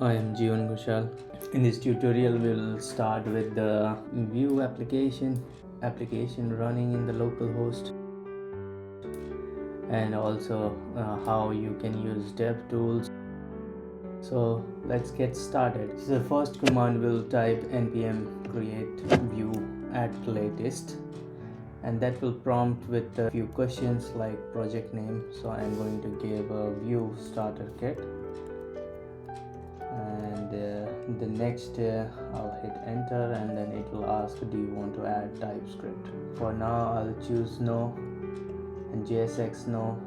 I am 𝗖𝗢𝗡𝗘𝗖𝗧. In this tutorial, we'll start with the Vue application running in the local host, and also how you can use Devtools. So let's get started. So the first command will type npm create vue add playlist, and that will prompt with a few questions like project name. So I'm going to give a Vue starter kit, and the next I'll hit enter, and then it will ask, do you want to add TypeScript? For now I'll choose no, and JSX no,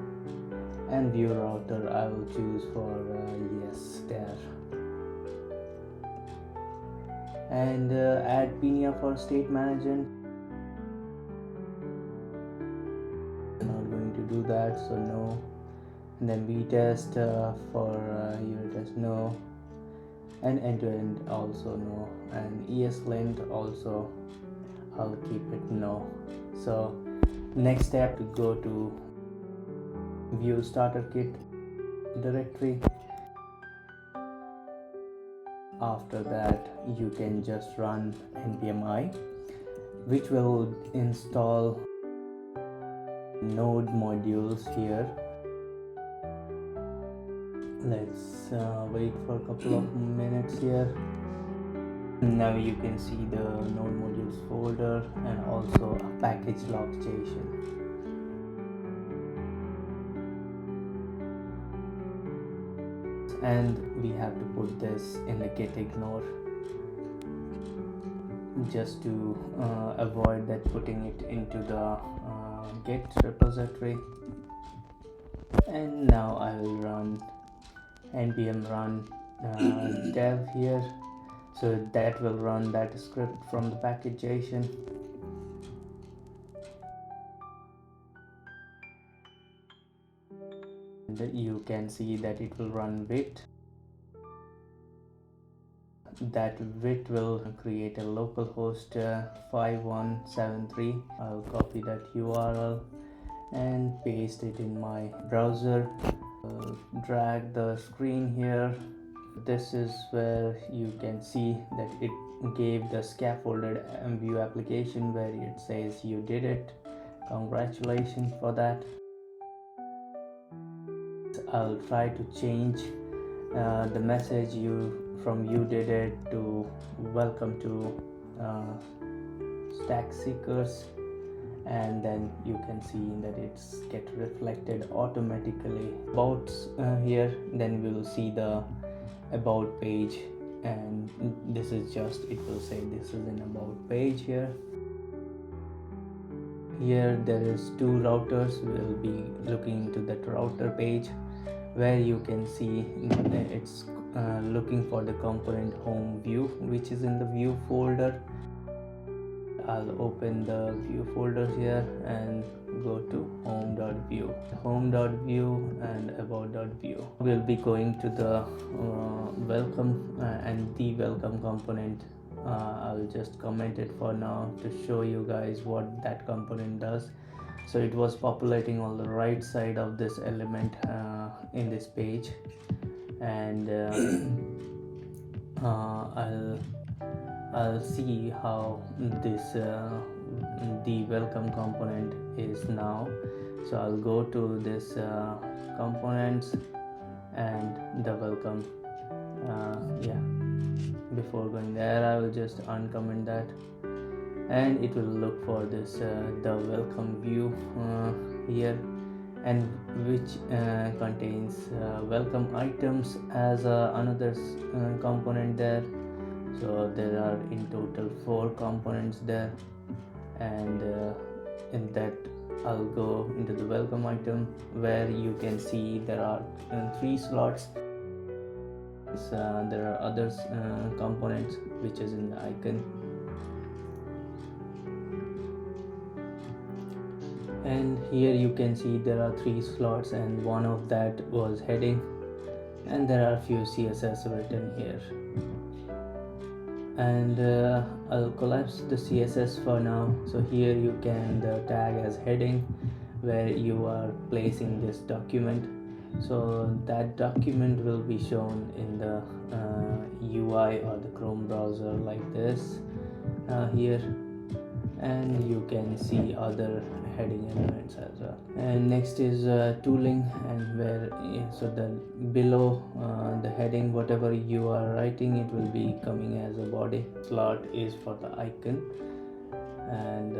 and view router I will choose for yes there, and add Pnpm for state management. I'm not going to do that, so no. And then vtest for unit test no, and end-to-end also no, and ESLint also I'll keep it no. So next step, to go to Vue starter kit directory. After that you can just run npm which will install node modules here. Let's wait for a couple of minutes here. Now you can see the node modules folder and also a package location. And we have to put this in the git ignore, just to avoid that putting it into the git repository. And now I will run npm run dev here, so that will run that script from the packagation. And you can see that it will run Vite. That Vite will create a localhost 5173. I'll copy that URL and paste it in my browser. Drag the screen here. This is where you can see that it gave the scaffolded Vue application where it says you did it. Congratulations for that. I'll try to change the message from you did it to welcome to stack seekers, and then you can see that it's get reflected automatically. About here, then we will see the about page, and this is just, it will say this is an about page here. Here there is two routers. We'll be looking into that router page where you can see it's looking for the component home view, which is in the Vue folder. I'll open the Vue folder here and go to home.vue and about.vue. We'll be going to the welcome and the welcome component. I'll just comment it for now to show you guys what that component does. So it was populating on the right side of this element in this page, and I'll see how this the welcome component is now. So I'll go to this components and the welcome. Before going there, I will just uncomment that, and it will look for this the welcome view here, and which contains welcome items as another component there. So there are in total 4 components there, and in that I'll go into the welcome item where you can see there are 3 slots. There are other components which is in the icon, and here you can see there are 3 slots, and one of that was heading, and there are few CSS written here. And I'll collapse the CSS for now. So here you can tag as heading where you are placing this document. So that document will be shown in the UI or the Chrome browser like this here, and you can see other heading elements as well. And next is tooling, and where so the below the heading, whatever you are writing, it will be coming as a body. Slot is for the icon, and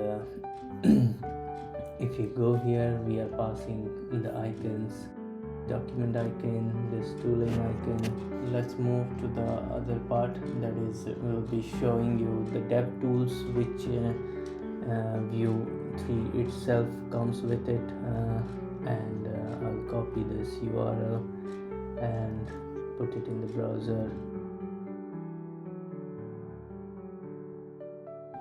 if you go here, we are passing the icons, document icon, this tooling icon. Let's move to the other part, that is will be showing you the Devtools, which Vue 3 itself comes with it, and I'll copy this URL and put it in the browser.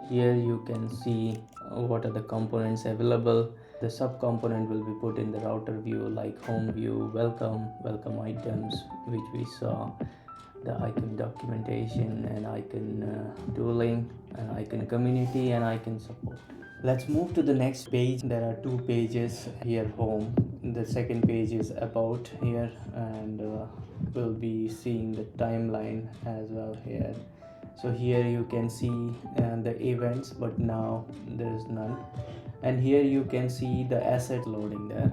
Here you can see what are the components available. The subcomponent will be put in the router view, like home view, welcome items, which we saw, the icon documentation and icon tooling and icon community and icon support. Let's move to the next page. There are two pages here, home. The second page is about here, and we'll be seeing the timeline as well here. So here you can see the events, but now there is none. And here you can see the asset loading there.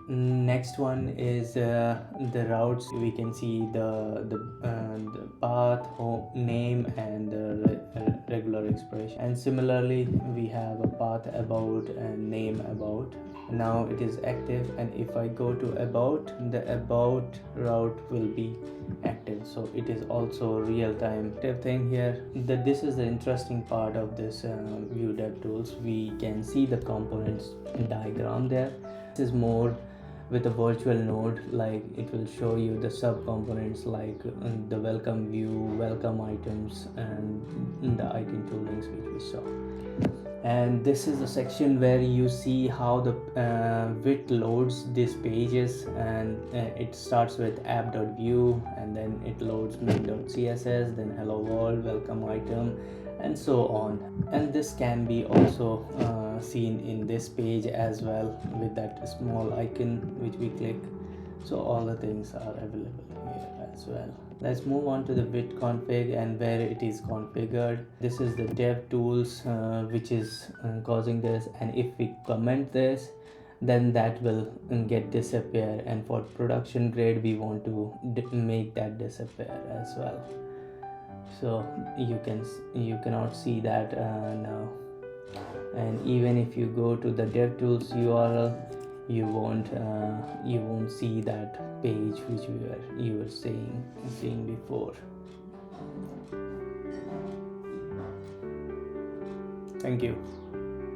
Next one is the routes. We can see the path, home, name, and the regular expression. And similarly, we have a path about and name about. Now it is active, and if I go to about, the about route will be active, so it is also real-time active thing here. This is the interesting part of this Vue Devtools. We can see the components diagram there. This is more with a virtual node, like it will show you the sub-components like the welcome view, welcome items, and the icon toolings which we saw. And this is the section where you see how the Vite loads these pages, and it starts with app.vue, and then it loads main.css, then hello world, welcome item, and so on. And this can be also seen in this page as well, with that small icon which we click. So all the things are available here as well. Let's move on to the Vite config and where it is configured. This is the Devtools which is causing this, and if we comment this, then that will get disappear, and for production grade we want to make that disappear as well. So you cannot see that now. And even if you go to the Devtools URL, you won't see that page which you were seeing before. Thank you.